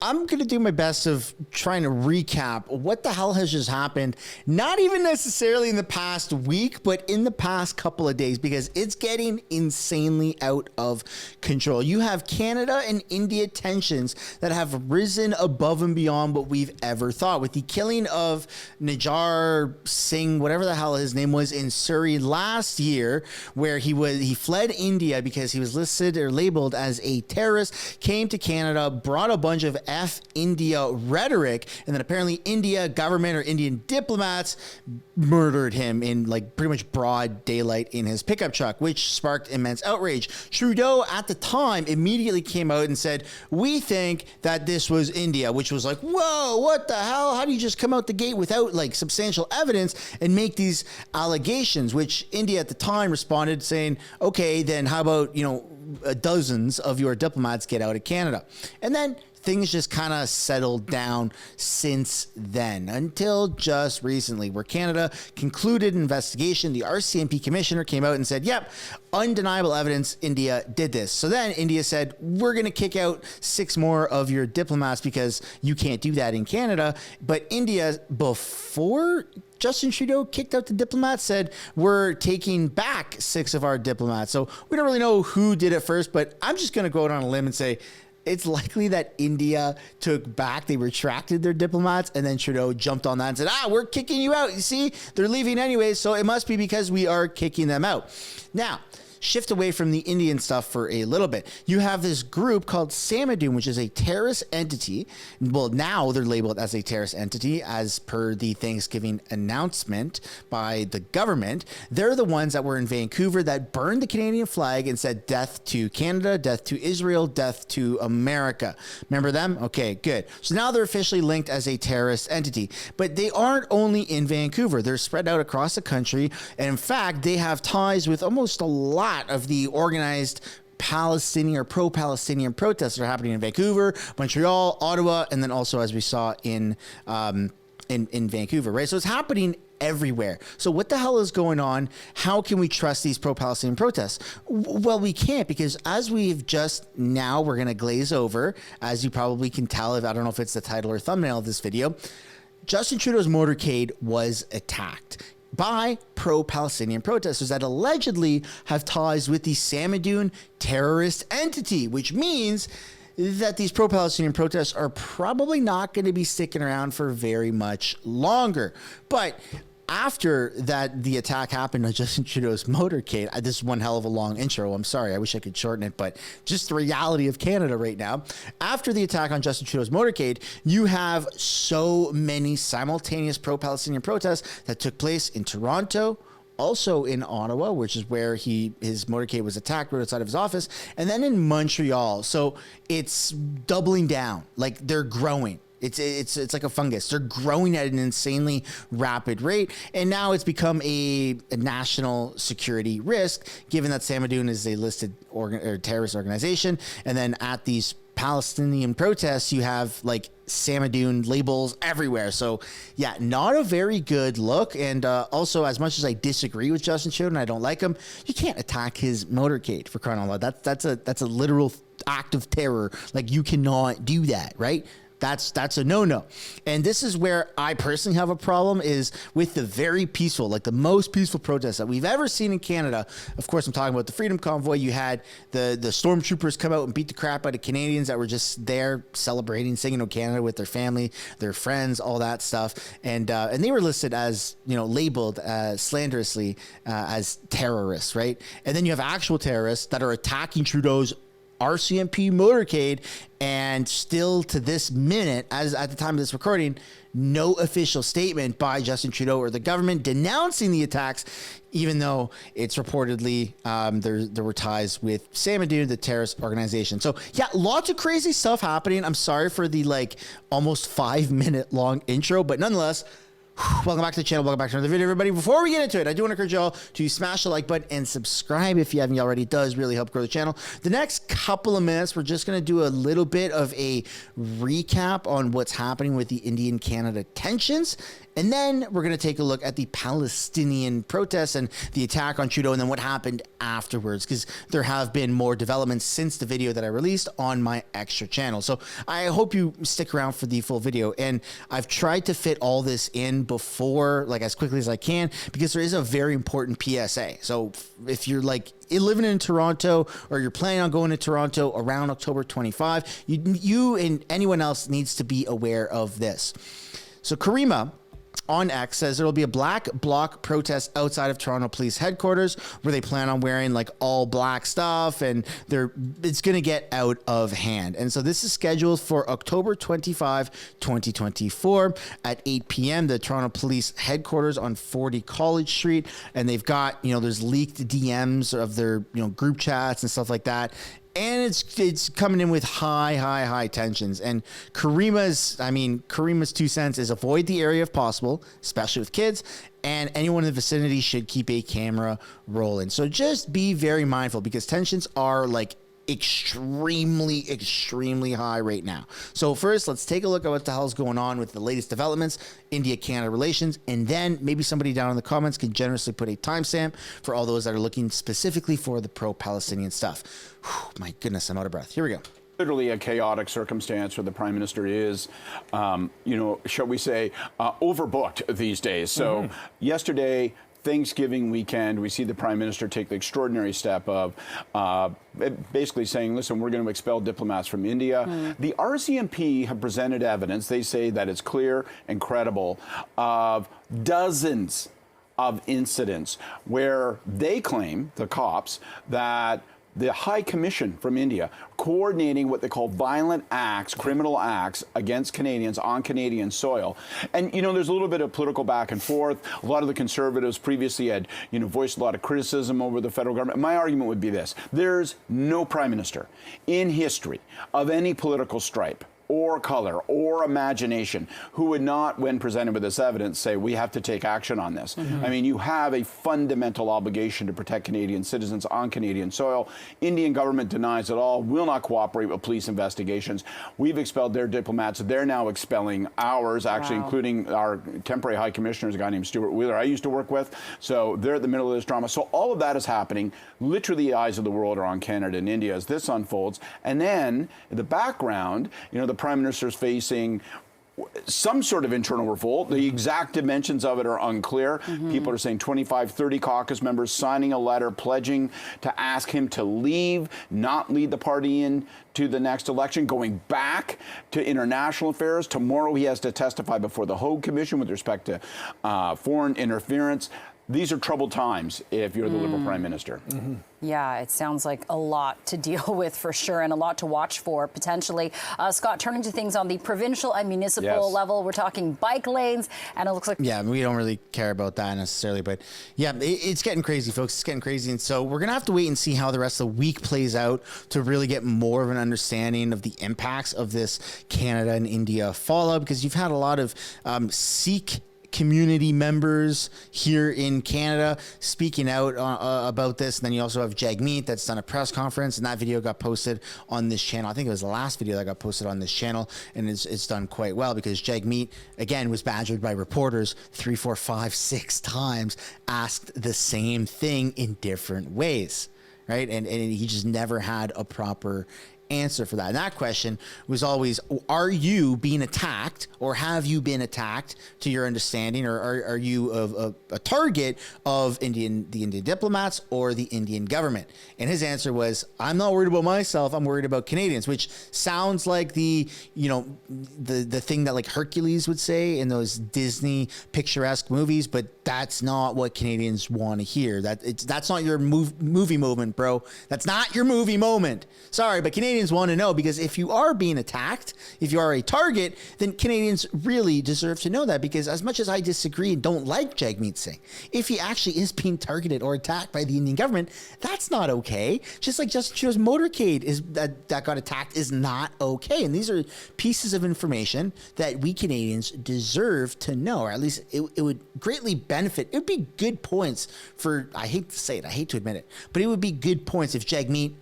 I'm going to do my best of trying to recap what the hell has just happened, not even necessarily in the past week, but in the past couple of days, because it's getting insanely out of control. You have Canada and India tensions that have risen above and beyond what we've ever thought, with the killing of Najar Singh, whatever the hell his name was, in Surrey last year, where he fled India because he was listed or labeled as a terrorist, came to Canada, brought a bunch of India rhetoric, and then apparently India government or Indian diplomats murdered him in like pretty much broad daylight in his pickup truck, which sparked immense outrage. Trudeau at the time immediately came out and said, we think that this was India, which was like, whoa, what the hell? How do you just come out the gate without like substantial evidence and make these allegations? Which India at the time responded saying, okay, then how about, dozens of your diplomats get out of Canada? And then things just kind of settled down since then, until just recently, where Canada concluded an investigation. The RCMP commissioner came out and said, yep, undeniable evidence, India did this. So then India said, we're going to kick out 6 more of your diplomats because you can't do that in Canada. But India, before Justin Trudeau kicked out the diplomats, said we're taking back 6 of our diplomats. So we don't really know who did it first, but I'm just going to go out on a limb and say it's likely that India they retracted their diplomats, and then Trudeau jumped on that and said, we're kicking you out. You see, they're leaving anyway, so it must be because we are kicking them out. Now, shift away from the Indian stuff for a little bit. You have this group called Samidoun, which is a terrorist entity. Well, now they're labeled as a terrorist entity as per the Thanksgiving announcement by the government. They're the ones that were in Vancouver that burned the Canadian flag and said death to Canada, death to Israel, death to America. Remember them? Okay, good. So now they're officially linked as a terrorist entity. But they aren't only in Vancouver. They're spread out across the country. And in fact, they have ties with almost a lot of the organized Palestinian or pro-Palestinian protests that are happening in Vancouver, Montreal, Ottawa, and then also, as we saw, in Vancouver, right? So it's happening everywhere. So what the hell is going on? How can we trust these pro-Palestinian protests? Well, we can't, because as we're going to glaze over, as you probably can tell, I don't know if it's the title or thumbnail of this video, Justin Trudeau's motorcade was attacked by pro-Palestinian protesters that allegedly have ties with the Samidoun terrorist entity, which means that these pro-Palestinian protests are probably not going to be sticking around for very much longer. But after the attack happened on Justin Trudeau's motorcade, this is one hell of a long intro. I'm sorry. I wish I could shorten it, but just the reality of Canada right now. After the attack on Justin Trudeau's motorcade, you have so many simultaneous pro-Palestinian protests that took place in Toronto, also in Ottawa, which is where his motorcade was attacked right outside of his office, and then in Montreal. So it's doubling down. Like, they're growing. It's like a fungus. They're growing at an insanely rapid rate, and now it's become a national security risk, given that Samidoun is a listed terrorist organization. And then at these Palestinian protests, you have like Samidoun labels everywhere. So yeah, not a very good look. And also, as much as I disagree with Justin Trudeau and I don't like him, you can't attack his motorcade, for crying out loud. That's a literal act of terror. Like, you cannot do that, right? That's a no-no. And this is where I personally have a problem, is with the very peaceful, like the most peaceful protests that we've ever seen in Canada. Of course, I'm talking about the Freedom Convoy. You had the stormtroopers come out and beat the crap out of Canadians that were just there celebrating, singing "O Canada" with their family, their friends, all that stuff. And they were listed as, labeled slanderously as terrorists, right? And then you have actual terrorists that are attacking Trudeau's RCMP motorcade, and still to this minute, as at the time of this recording, no official statement by Justin Trudeau or the government denouncing the attacks, even though it's reportedly there were ties with Samidoun, the terrorist organization. So yeah, lots of crazy stuff happening. I'm sorry for the almost 5-minute long intro, but nonetheless, Welcome back to the channel. Welcome back to another video, everybody. Before we get into it, I do want to encourage y'all to smash the like button and subscribe if you haven't already. It does really help grow the channel. The next couple of minutes, we're just going to do a little bit of a recap on what's happening with the Indian-Canada tensions. And then we're going to take a look at the Palestinian protests and the attack on Trudeau and then what happened afterwards, because there have been more developments since the video that I released on my extra channel. So I hope you stick around for the full video. And I've tried to fit all this in before, like as quickly as I can, because there is a very important PSA. So if you're like living in Toronto or you're planning on going to Toronto around October 25, you and anyone else needs to be aware of this. So Karima on X says there will be a black bloc protest outside of Toronto Police Headquarters where they plan on wearing like all black stuff, and it's going to get out of hand. And so this is scheduled for October 25, 2024 at 8 p.m. The Toronto Police Headquarters on 40 College Street. And they've got, there's leaked DMs of their, group chats and stuff like that. And it's coming in with high tensions. And Karima's 2 cents is avoid the area if possible, especially with kids, and anyone in the vicinity should keep a camera rolling. So just be very mindful, because tensions are like extremely high right now. So first, let's take a look at what the hell's going on with the latest developments, India-Canada relations, and then maybe somebody down in the comments can generously put a timestamp for all those that are looking specifically for the pro-Palestinian stuff. Whew, my goodness, I'm out of breath. Here we go. Literally a chaotic circumstance where the Prime Minister is, shall we say, overbooked these days. So yesterday, Thanksgiving weekend, we see the Prime Minister take the extraordinary step of basically saying, listen, we're going to expel diplomats from India. The RCMP have presented evidence. They say that it's clear and credible of dozens of incidents where they claim, the cops, that the High Commission from India coordinating what they call violent acts, criminal acts against Canadians on Canadian soil. And, there's a little bit of political back and forth. A lot of the Conservatives previously had, voiced a lot of criticism over the federal government. My argument would be this. There's no Prime Minister in history of any political stripe or color or imagination who would not, when presented with this evidence, say we have to take action on this. I mean, you have a fundamental obligation to protect Canadian citizens on Canadian soil. Indian government denies it all, will not cooperate with police investigations. We've expelled their diplomats. They're now expelling ours, actually, including our temporary High Commissioner, a guy named Stuart Wheeler I used to work with. So they're at the middle of this drama. So all of that is happening. Literally, the eyes of the world are on Canada and India as this unfolds. And then in the background, the Prime Minister's facing some sort of internal revolt. The exact dimensions of it are unclear. People are saying 25, 30 caucus members signing a letter pledging to ask him to leave, not lead the party into the next election, going back to international affairs. Tomorrow he has to testify before the Hague Commission with respect to foreign interference. These are troubled times if you're the Liberal Prime Minister. Yeah, it sounds like a lot to deal with for sure, and a lot to watch for potentially. Scott, turning to things on the provincial and municipal level, we're talking bike lanes, and it looks like... Yeah, we don't really care about that necessarily, but yeah, it's getting crazy, folks. It's getting crazy, and so we're going to have to wait and see how the rest of the week plays out to really get more of an understanding of the impacts of this Canada and India fallout, because you've had a lot of Sikh community members here in Canada speaking out about this. And then you also have Jagmeet that's done a press conference, and that video got posted on this channel. I think it was the last video that got posted on this channel, and it's done quite well, because Jagmeet again was badgered by reporters 3, 4, 5, 6 times, asked the same thing in different ways, right? And he just never had a proper answer for that. And that question was always, are you being attacked, or have you been attacked to your understanding, or are you a target of the Indian diplomats or the Indian government? And his answer was, I'm not worried about myself, I'm worried about Canadians, which sounds like the thing that like Hercules would say in those Disney picturesque movies, but that's not what Canadians want to hear. That's not your movie moment, bro. That's not your movie moment. Sorry, but Canadians want to know, because if you are being attacked, if you are a target, then Canadians really deserve to know that. Because as much as I disagree and don't like Jagmeet Singh, if he actually is being targeted or attacked by the Indian government, that's not okay. Just like Justin Trudeau's motorcade that got attacked is not okay. And these are pieces of information that we Canadians deserve to know, or at least it would greatly benefit. It would be good points for, I hate to say it, I hate to admit it, but it would be good points if Jagmeet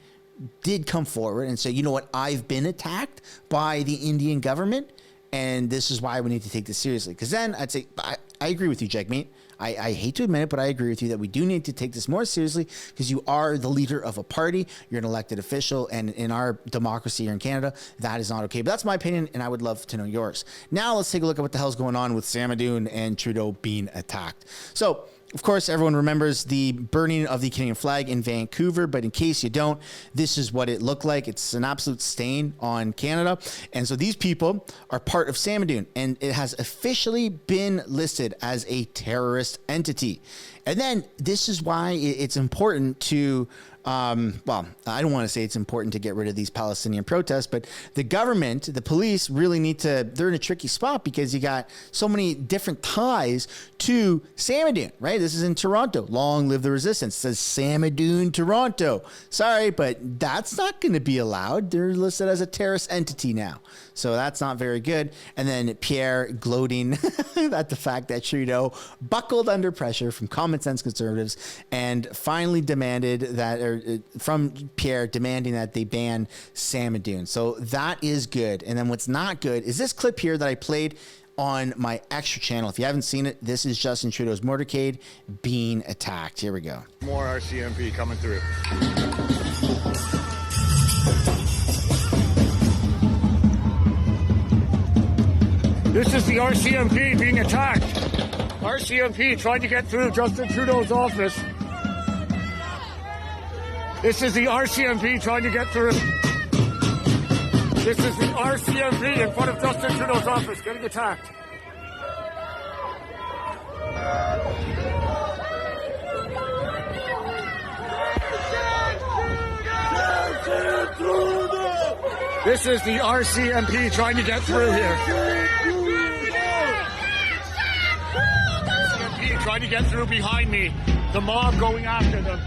did come forward and say, you know what, I've been attacked by the Indian government, and this is why we need to take this seriously. Because then I'd say, I agree with you, Jagmeet. I hate to admit it, but I agree with you that we do need to take this more seriously, because you are the leader of a party. You're an elected official. And in our democracy here in Canada, that is not okay. But that's my opinion, and I would love to know yours. Now let's take a look at what the hell's going on with Samidoun and Trudeau being attacked. So, of course, everyone remembers the burning of the Canadian flag in Vancouver, but in case you don't, this is what it looked like. It's an absolute stain on Canada. And so these people are part of Samidoun, and it has officially been listed as a terrorist entity. And then this is why it's important to, well, I don't want to say it's important to get rid of these Palestinian protests, but the government, the police really need to, they're in a tricky spot, because you got so many different ties to Samidoun, right? This is in Toronto. Long live the resistance. It says Samidoun, Toronto. Sorry, but that's not going to be allowed. They're listed as a terrorist entity now. So that's not very good. And then Pierre gloating at the fact that Trudeau buckled under pressure from common sense conservatives and finally demanded that, or from Pierre demanding that they ban Samidoun. So that is good. And then what's not good is this clip here that I played on my extra channel. If you haven't seen it, this is Justin Trudeau's motorcade being attacked. Here we go. More RCMP coming through. This is the RCMP being attacked. RCMP trying to get through Justin Trudeau's office. This is the RCMP trying to get through. This is the RCMP in front of Justin Trudeau's office getting attacked. This is the RCMP trying to get through here. RCMP trying to get through behind me. The mob going after them.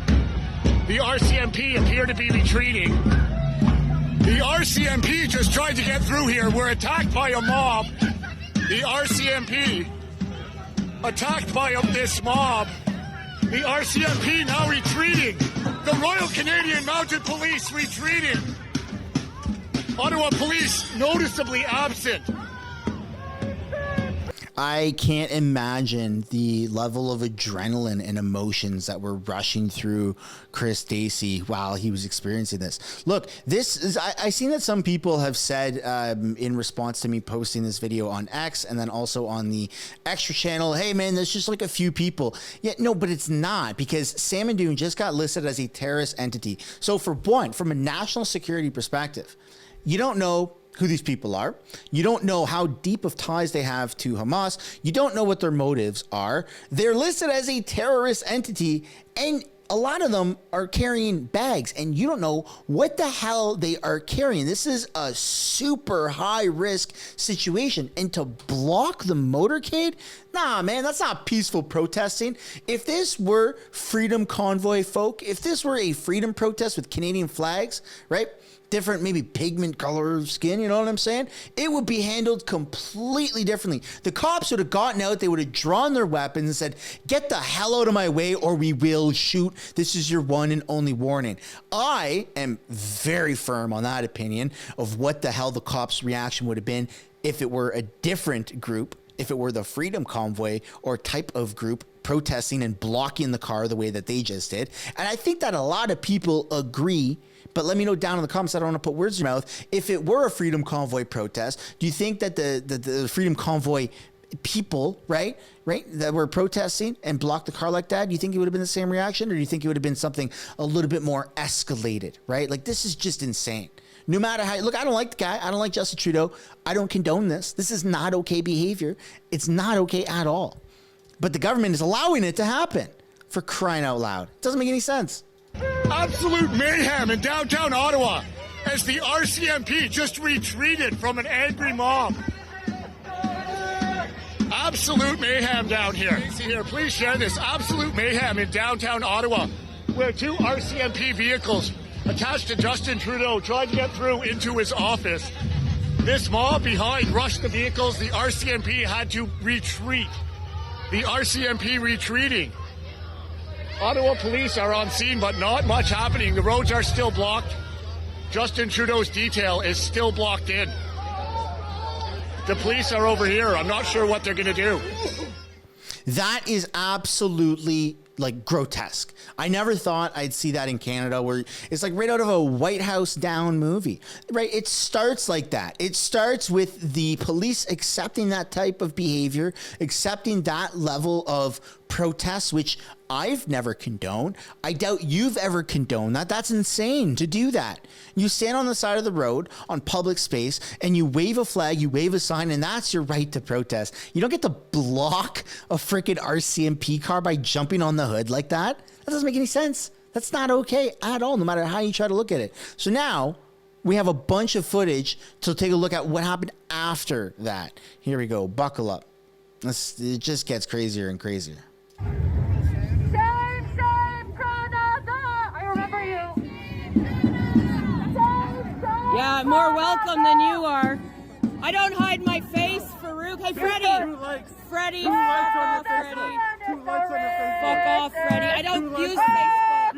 The RCMP appear to be retreating. The RCMP just tried to get through here. We're attacked by a mob. The RCMP attacked by this mob. The RCMP now retreating. The Royal Canadian Mounted Police retreating. Ottawa Police noticeably absent. I can't imagine the level of adrenaline and emotions that were rushing through Chris Dacey while he was experiencing this. Look, this is, I seen that some people have said in response to me posting this video on X and then also on the extra channel, hey man, there's just like a few people. Yeah, no, but it's not, because Samidoun just got listed as a terrorist entity. So for one, from a national security perspective, you don't know who these people are. You don't know how deep of ties they have to Hamas. You don't know what their motives are. They're listed as a terrorist entity, and a lot of them are carrying bags, and you don't know what the hell they are carrying. This is a super high risk situation, and to block the motorcade, nah, man, that's not peaceful protesting. If this were Freedom Convoy folk, if this were a freedom protest with Canadian flags, right? Different, maybe pigment color of skin, you know what I'm saying? It would be handled completely differently. The cops would have gotten out, they would have drawn their weapons and said, get the hell out of my way or we will shoot. This is your one and only warning. I am very firm on that opinion of what the hell the cops' reaction would have been if it were a different group, if it were the Freedom Convoy or type of group protesting and blocking the car the way that they just did. And I think that a lot of people agree. But let me know down in the comments. I don't want to put words in your mouth. If it were a Freedom Convoy protest, do you think that the Freedom Convoy people, right, that were protesting and blocked the car like that, do you think it would have been the same reaction, or do you think it would have been something a little bit more escalated, right? Like, this is just insane. No matter how, look, I don't like the guy. I don't like Justin Trudeau. I don't condone this. This is not okay behavior. It's not okay at all. but the government is allowing it to happen. For crying out loud. It doesn't make any sense. Absolute mayhem in downtown Ottawa as the RCMP just retreated from an angry mob. Absolute mayhem down here. Please share this. Absolute mayhem in downtown Ottawa, where 2 RCMP vehicles attached to Justin Trudeau tried to get through into his office. This mob behind rushed the vehicles. The RCMP had to retreat. The RCMP retreating. Ottawa police are on scene, but not much happening. The roads are still blocked. Justin Trudeau's detail is still blocked in. The police are over here. I'm not sure what they're going to do. That is absolutely like grotesque. I never thought I'd see that in Canada, where it's like right out of a White House Down movie, right? It starts like that. It starts with the police accepting that type of behavior, accepting that level of protest, which I've never condoned. I doubt you've ever condoned that. That's insane to do that. You stand on the side of the road on public space and you wave a flag, you wave a sign, and that's your right to protest. You don't get to block a freaking RCMP car by jumping on the hood like that. That doesn't make any sense. That's not okay at all, no matter how you try to look at it. So now we have a bunch of footage to take a look at what happened after that. Here we go. Buckle up. It just gets crazier and crazier. Yeah, more welcome than you are. I don't hide my face, Farouk. Hey, Freddie. Freddie, fuck off, Freddie. Fuck off, Freddie. I don't use Facebook.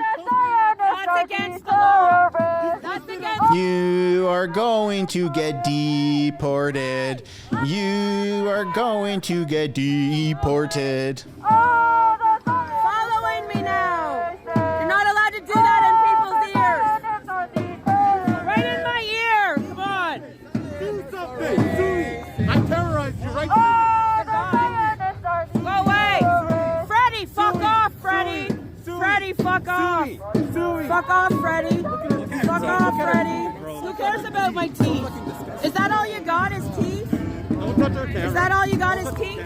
That's against the law. That's against. You are going to get deported. You are going to get deported. Following me now. You're not allowed to do that in people's ears. Right in my ear. Come on. Do something. I terrorized you right Go away. Freddie, fuck off, Freddie. Freddie, fuck off. Fuck off, Freddie. Fuck off, Freddie. Who cares about my teeth? Is that all you got is teeth? Is that all you got is teeth?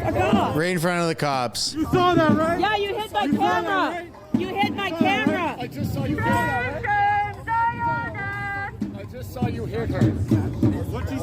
Fuck off. Right in front of the cops. You saw that, right? Yeah, you hit my camera. You hit my camera. I just saw you hit her. I just saw you hit her. What you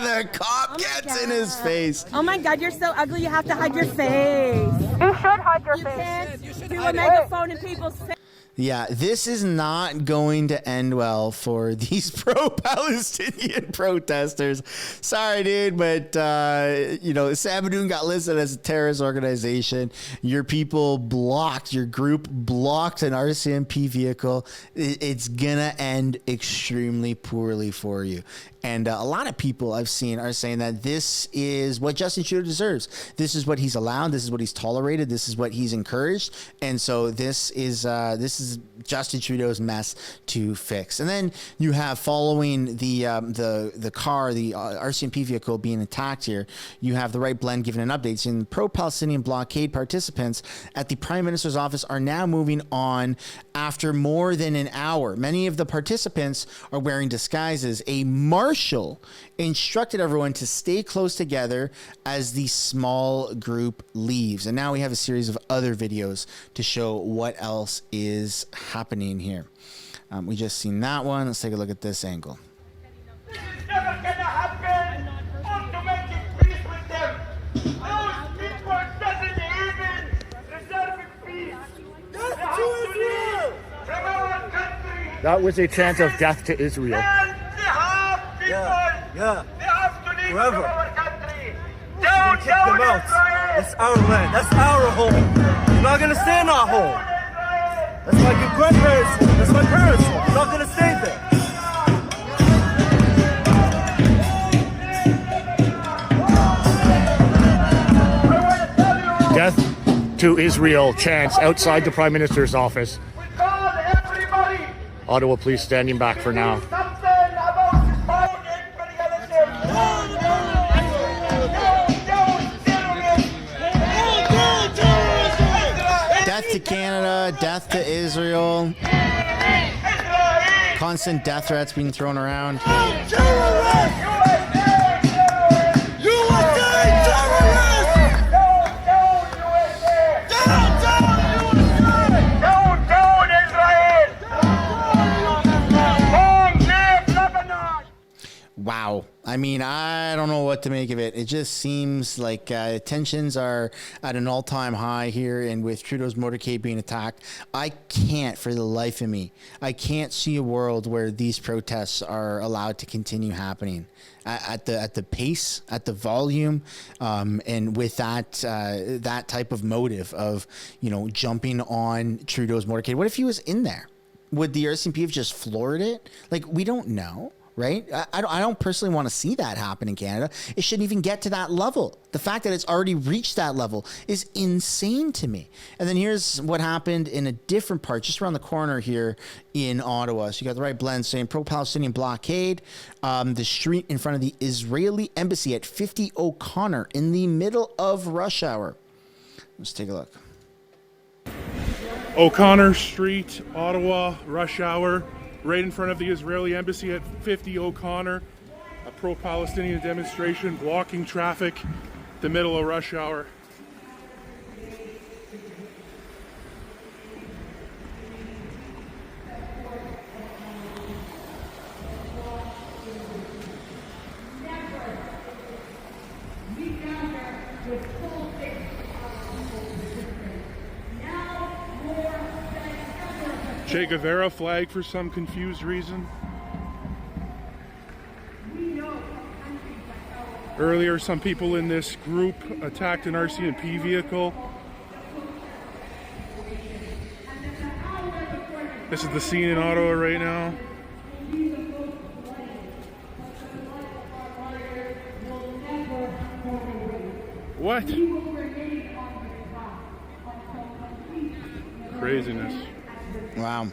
The cop gets in his face. Oh my God, you're so ugly. You have to hide your face. You should hide your face. Can't do a megaphone in people's face. Yeah, this is not going to end well for these pro-Palestinian protesters. Sorry, dude, but, Samidoun got listed as a terrorist organization. Your people blocked, your group blocked an RCMP vehicle. It's going to end extremely poorly for you. And a lot of people I've seen are saying that this is what Justin Trudeau deserves. This is what he's allowed. This is what he's tolerated. This is what he's encouraged. And so this is Justin Trudeau's mess to fix. And then you have following the car, the RCMP vehicle being attacked here, you have the Right Blend giving an update saying pro-Palestinian blockade participants at the Prime Minister's office are now moving on after more than an hour. Many of the participants are wearing disguises. A marshal instructed everyone to stay close together as the small group leaves. And now we have a series of other videos to show what else is happening here. We just seen that one. Let's take a look at this angle. This is never gonna happen. Automatic peace with them. Those people doesn't even deserve peace. They have to leave from our country. That was a chant of death to Israel. And they have people. They have to leave from our country. Down, Kick them out. That's our land. That's our home. We're not gonna stay in our home. That's my grandparents' home. That's my parents' home. We're not gonna stay there. Death to Israel chants outside the Prime Minister's office. We call everybody. Ottawa police standing back for now. Something about this foreign imperialism. Death to Canada, death to Israel. Constant death threats being thrown around. USA! Wow. I mean, I don't know what to make of it. It just seems like tensions are at an all-time high here, and with Trudeau's motorcade being attacked, I can't, for the life of me, I can't see a world where these protests are allowed to continue happening at the pace, at the volume, and with that type of motive of, you know, jumping on Trudeau's motorcade. What if he was in there? Would the RCMP have just floored it? Like, we don't know. Right? I don't personally want to see that happen in Canada. It shouldn't even get to that level. The fact that it's already reached that level is insane to me. And then here's what happened in a different part, just around the corner here in Ottawa. So you got the right blend saying pro-Palestinian blockade, the street in front of the Israeli embassy at 50 O'Connor in the middle of rush hour. Let's take a look. O'Connor Street, Ottawa, rush hour. Right in front of the Israeli embassy at 50 O'Connor, a pro-Palestinian demonstration blocking traffic, the middle of rush hour. Che Guevara flag for some confused reason. Earlier, some people in this group attacked an RCMP vehicle. This is the scene in Ottawa right now. What? Craziness. Wow.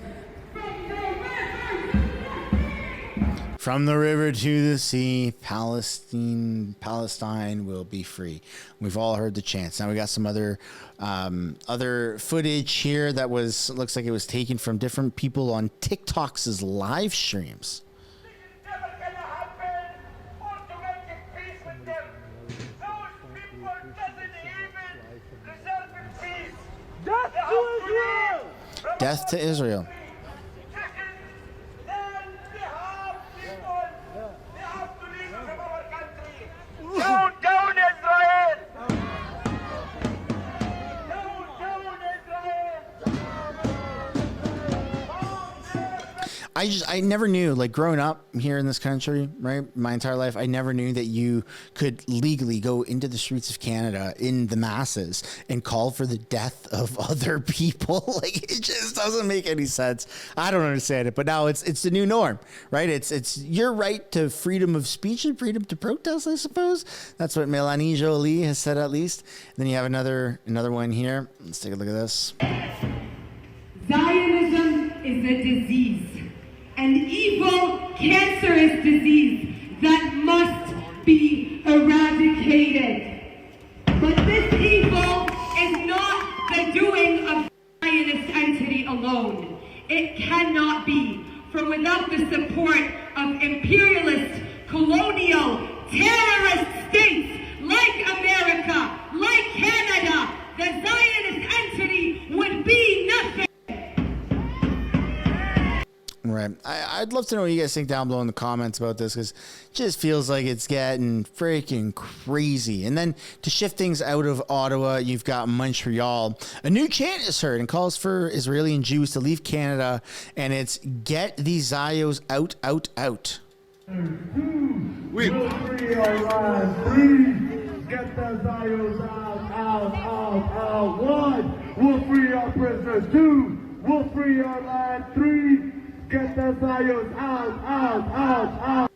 From the river to the sea, Palestine will be free. We've all heard the chants. Now we got some other footage here that looks like it was taken from different people on TikTok's live streams. Death to Israel. Down Israel! I never knew, like, growing up here in this country, right, my entire life, I never knew that you could legally go into the streets of Canada in the masses and call for the death of other people. Like, it just doesn't make any sense. I don't understand it, but now it's the new norm, right? It's your right to freedom of speech and freedom to protest, I suppose. That's what Mélanie Joly has said, at least. And then you have another one here. Let's take a look at this. Zionism is a disease. An evil, cancerous disease that must be eradicated. But this evil is not the doing of the Zionist entity alone. It cannot be, for without the support of imperialist, colonial, terrorist states like America, like Canada, the Zionist entity would be nothing. Right. I'd love to know what you guys think down below in the comments about this, because it just feels like it's getting freaking crazy. And then to shift things out of Ottawa, you've got Montreal. A new chant is heard and calls for Israeli and Jews to leave Canada, and it's "Get these Zios out, out, out." We will free our land. Three, get the Zios out, out, out, out. One, we'll free our prisoners. Two, we'll free our land. Three, get the Zios out, out, out, out.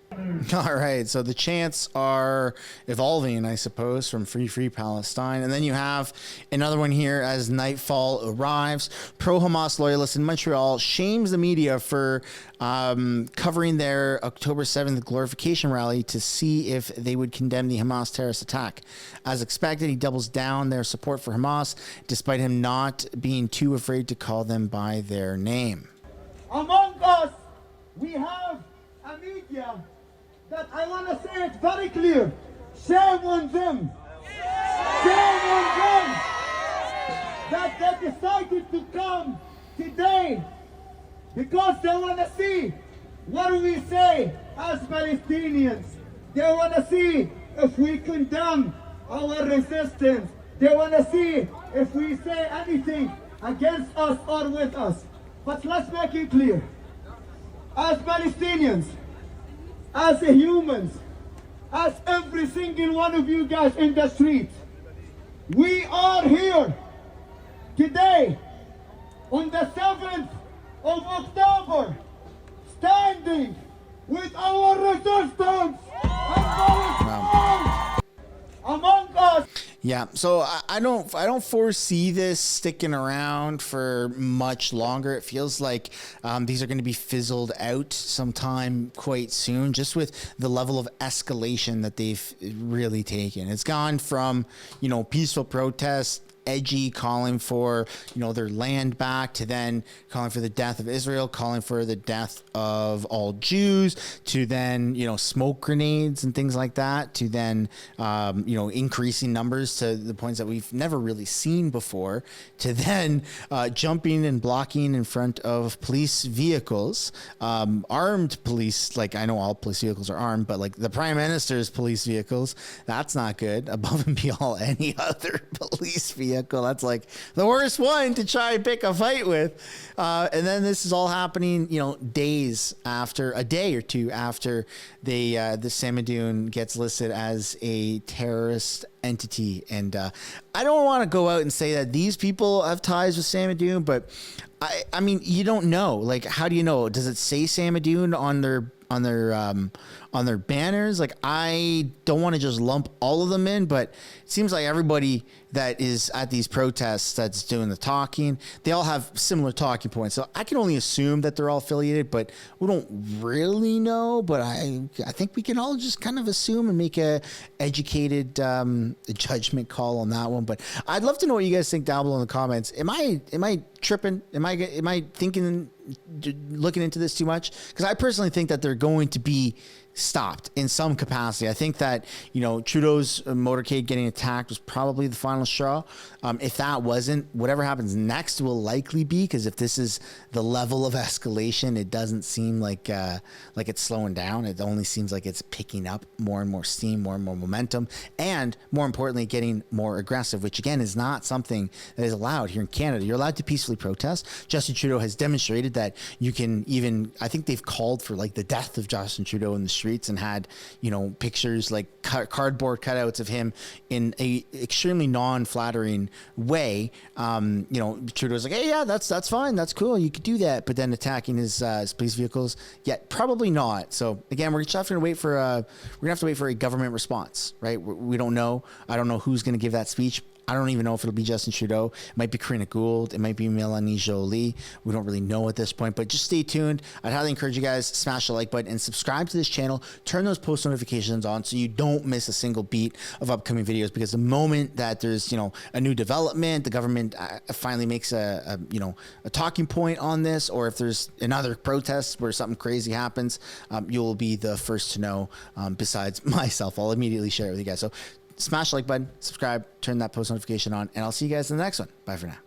All right, so the chants are evolving, I suppose, from Free, Free Palestine. And then you have another one here as nightfall arrives. Pro-Hamas loyalists in Montreal shames the media for covering their October 7th glorification rally to see if they would condemn the Hamas terrorist attack. As expected, he doubles down their support for Hamas, despite him not being too afraid to call them by their name. Among us, we have a media that, I want to say it very clear, shame on them. Shame on them that they decided to come today because they want to see what do we say as Palestinians. They want to see if we condemn our resistance. They want to see if we say anything against us or with us. But let's make it clear. As Palestinians, as humans, as every single one of you guys in the street, we are here today on the 7th of October, standing with our resistance among us. Yeah, so I don't foresee this sticking around for much longer. It feels like these are going to be fizzled out sometime quite soon, just with the level of escalation that they've really taken. It's gone from, peaceful protests, edgy, calling for, their land back, to then calling for the death of Israel, calling for the death of all Jews, to then, smoke grenades and things like that, to then, increasing numbers to the points that we've never really seen before, to then jumping and blocking in front of police vehicles, armed police. Like, I know all police vehicles are armed, but like the Prime Minister's police vehicles, that's not good. Above and beyond any other police vehicle. That's like the worst one to try and pick a fight with. And then this is all happening, days after, a day or two after the Samidoun gets listed as a terrorist entity. And I don't want to go out and say that these people have ties with Samidoun, but I mean, you don't know. Like, how do you know? Does it say Samidoun on their banners? Like, I don't want to just lump all of them in, but it seems like everybody that is at these protests that's doing the talking, they all have similar talking points. So I can only assume that they're all affiliated, but we don't really know. But I think we can all just kind of assume and make a educated judgment call on that one. But I'd love to know what you guys think down below in the comments. Am I tripping? Am I thinking, looking into this too much? Because I personally think that they're going to be stopped in some capacity. I think that, Trudeau's motorcade getting attacked was probably the final straw. If that wasn't, whatever happens next will likely be, because if this is the level of escalation, it doesn't seem like it's slowing down. It only seems like it's picking up more and more steam, more and more momentum, and more importantly, getting more aggressive, which again is not something that is allowed here in Canada. You're allowed to peacefully protest. Justin Trudeau has demonstrated that you can even, I think they've called for like the death of Justin Trudeau in the streets and had, pictures like cardboard cutouts of him in a extremely non-flattering way. Trudeau's like, hey, yeah, that's fine, that's cool, you could do that, but then attacking his police vehicles, probably not. So again, we're just have to wait for a government response, right? We don't know. I don't know who's going to give that speech. I don't even know if it'll be Justin Trudeau. It might be Karina Gould. It might be Mélanie Joly. We don't really know at this point, but just stay tuned. I'd highly encourage you guys to smash the like button and subscribe to this channel. Turn those post notifications on so you don't miss a single beat of upcoming videos, because the moment that there's, a new development, the government finally makes a talking point on this, or if there's another protest where something crazy happens, you'll be the first to know. Besides myself, I'll immediately share it with you guys. So smash the like button, subscribe, turn that post notification on, and I'll see you guys in the next one. Bye for now.